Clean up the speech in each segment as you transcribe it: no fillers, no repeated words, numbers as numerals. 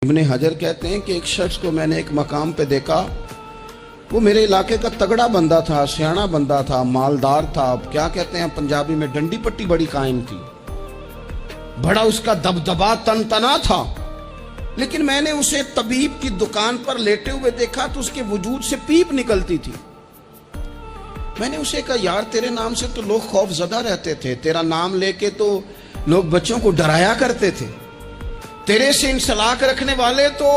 इब्ने हजर कहते हैं कि एक शख्स को मैंने एक मकाम पे देखा, वो मेरे इलाके का तगड़ा बंदा था, सियाना बंदा था, मालदार था। अब क्या कहते हैं पंजाबी में, डंडी पट्टी बड़ी कायम थी, बड़ा उसका दबदबा तनतना था। लेकिन मैंने उसे तबीब की दुकान पर लेटे हुए देखा तो उसके वजूद से पीप निकलती थी। मैंने उसे कहा, यार तेरे नाम से तो लोग खौफ ज़दा रहते थे, तेरा नाम लेके तो लोग बच्चों को डराया करते थे, तेरे से इंसलाक रखने वाले तो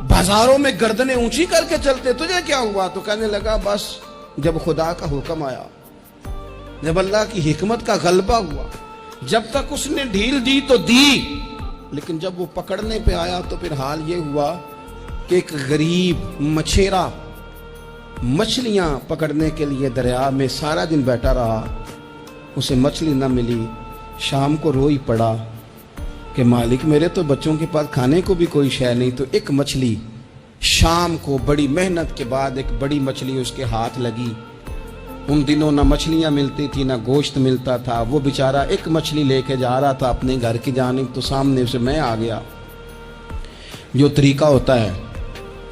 बाजारों में गर्दनें ऊंची करके चलते, तुझे क्या हुआ? तो कहने लगा, बस जब खुदा का हुक्म आया, जब अल्लाह की हिकमत का गलबा हुआ, जब तक उसने ढील दी तो दी, लेकिन जब वो पकड़ने पे आया तो फिर हाल ये हुआ कि एक गरीब मछेरा मछलियां पकड़ने के लिए दरिया में सारा दिन बैठा रहा, उसे मछली न मिली। शाम को रोई पड़ा कि मालिक, मेरे तो बच्चों के पास खाने को भी कोई शय नहीं। तो एक मछली शाम को बड़ी मेहनत के बाद एक बड़ी मछली उसके हाथ लगी। उन दिनों ना मछलियां मिलती थी ना गोश्त मिलता था। वो बेचारा एक मछली लेके जा रहा था अपने घर की जानिब, तो सामने से मैं आ गया। जो तरीका होता है,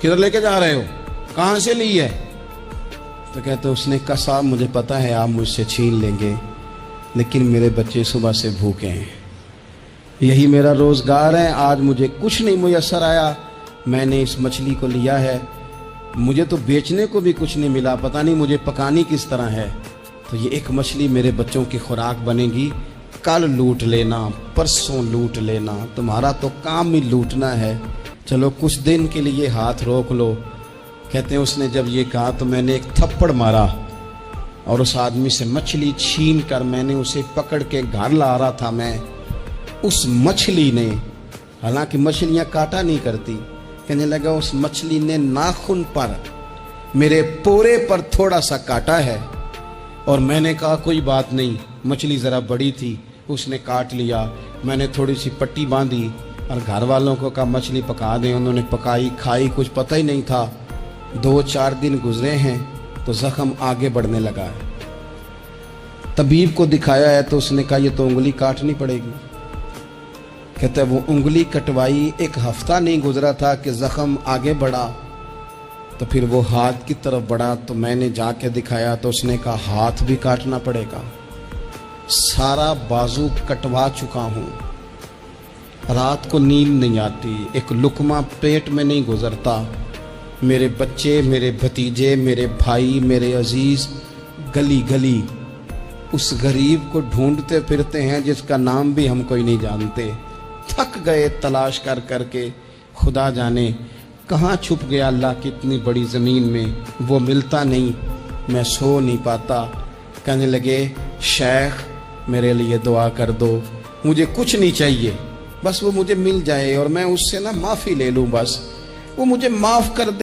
किधर लेके जा रहे हो, कहाँ से ली है? तो कहते उसने कहा, साहब मुझे पता है आप मुझसे छीन लेंगे, लेकिन मेरे बच्चे सुबह से भूखे हैं, यही मेरा रोज़गार है, आज मुझे कुछ नहीं मुयस्सर आया, मैंने इस मछली को लिया है, मुझे तो बेचने को भी कुछ नहीं मिला, पता नहीं मुझे पकानी किस तरह है। तो ये एक मछली मेरे बच्चों की खुराक बनेगी, कल लूट लेना, परसों लूट लेना, तुम्हारा तो काम ही लूटना है, चलो कुछ दिन के लिए हाथ रोक लो। कहते हैं उसने जब ये कहा तो मैंने एक थप्पड़ मारा और उस आदमी से मछली छीन कर मैंने उसे पकड़ के घर ला रहा था मैं। उस मछली ने, हालांकि मछलियां काटा नहीं करती, कहने लगा उस मछली ने नाखून पर, मेरे पोरे पर थोड़ा सा काटा है। और मैंने कहा कोई बात नहीं, मछली ज़रा बड़ी थी, उसने काट लिया। मैंने थोड़ी सी पट्टी बांधी और घर वालों को कहा मछली पका दें, उन्होंने पकाई, खाई, कुछ पता ही नहीं था। 2-4 दिन गुजरे हैं तो जख्म आगे बढ़ने लगा है। तबीब को दिखाया है तो उसने कहा ये तो उंगली काटनी पड़ेगी। कहता है वो उंगली कटवाई, 1 हफ्ता नहीं गुजरा था कि जख्म आगे बढ़ा। तो फिर वो हाथ की तरफ बढ़ा तो मैंने जाके दिखाया तो उसने कहा हाथ भी काटना पड़ेगा, सारा बाजू कटवा चुका हूँ, रात को नींद नहीं आती, एक लुकमा पेट में नहीं गुजरता। मेरे बच्चे, मेरे भतीजे, मेरे भाई, मेरे अजीज गली गली उस गरीब को ढूंढते फिरते हैं जिसका नाम भी हम कोई नहीं जानते। थक गए तलाश कर करके, खुदा जाने कहाँ छुप गया अल्लाह की इतनी बड़ी ज़मीन में, वो मिलता नहीं, मैं सो नहीं पाता। कहने लगे शेख मेरे लिए दुआ कर दो, मुझे कुछ नहीं चाहिए, बस वो मुझे मिल जाए और मैं उससे ना माफ़ी ले लूँ, बस वो मुझे माफ़ कर दे।